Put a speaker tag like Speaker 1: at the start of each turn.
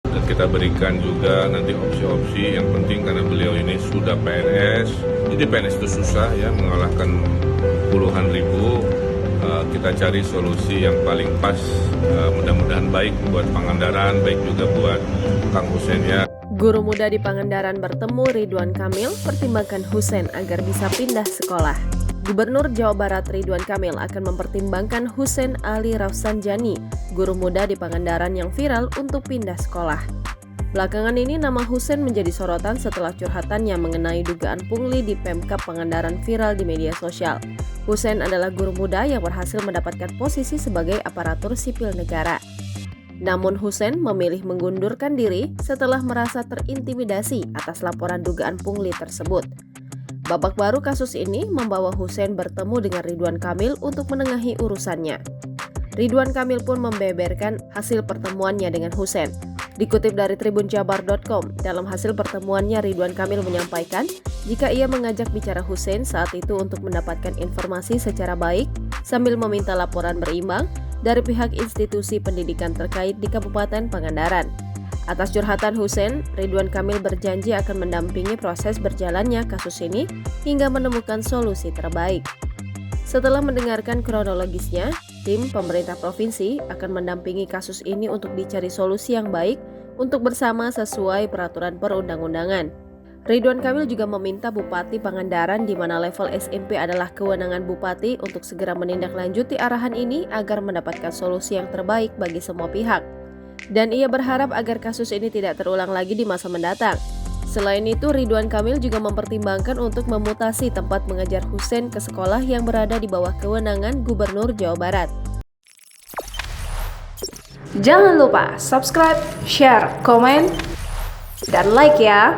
Speaker 1: Dan kita berikan juga nanti opsi-opsi yang penting karena beliau ini sudah PNS. Jadi PNS itu susah ya, mengalahkan puluhan ribu. Kita cari solusi yang paling pas, mudah-mudahan baik buat Pangandaran, baik juga buat Kang Hussein ya.
Speaker 2: Guru muda di Pangandaran bertemu Ridwan Kamil pertimbangkan Hussein agar bisa pindah sekolah. Gubernur Jawa Barat Ridwan Kamil akan mempertimbangkan Hussein Ali Rafsanjani, guru muda di Pangandaran yang viral untuk pindah sekolah. Belakangan ini nama Hussein menjadi sorotan setelah curhatannya mengenai dugaan pungli di Pemkab Pangandaran viral di media sosial. Hussein adalah guru muda yang berhasil mendapatkan posisi sebagai aparatur sipil negara. Namun Hussein memilih mengundurkan diri setelah merasa terintimidasi atas laporan dugaan pungli tersebut. Babak baru kasus ini membawa Hussein bertemu dengan Ridwan Kamil untuk menengahi urusannya. Ridwan Kamil pun membeberkan hasil pertemuannya dengan Hussein. Dikutip dari tribunjabar.com, dalam hasil pertemuannya Ridwan Kamil menyampaikan jika ia mengajak bicara Hussein saat itu untuk mendapatkan informasi secara baik sambil meminta laporan berimbang dari pihak institusi pendidikan terkait di Kabupaten Pangandaran. Atas curhatan Hussein, Ridwan Kamil berjanji akan mendampingi proses berjalannya kasus ini hingga menemukan solusi terbaik. Setelah mendengarkan kronologisnya, tim pemerintah provinsi akan mendampingi kasus ini untuk dicari solusi yang baik untuk bersama sesuai peraturan perundang-undangan. Ridwan Kamil juga meminta Bupati Pangandaran di mana level SMP adalah kewenangan Bupati untuk segera menindaklanjuti arahan ini agar mendapatkan solusi yang terbaik bagi semua pihak. Dan ia berharap agar kasus ini tidak terulang lagi di masa mendatang. Selain itu, Ridwan Kamil juga mempertimbangkan untuk memutasi tempat mengajar Hussein ke sekolah yang berada di bawah kewenangan Gubernur Jawa Barat.
Speaker 3: Jangan lupa subscribe, share, komen, dan like ya!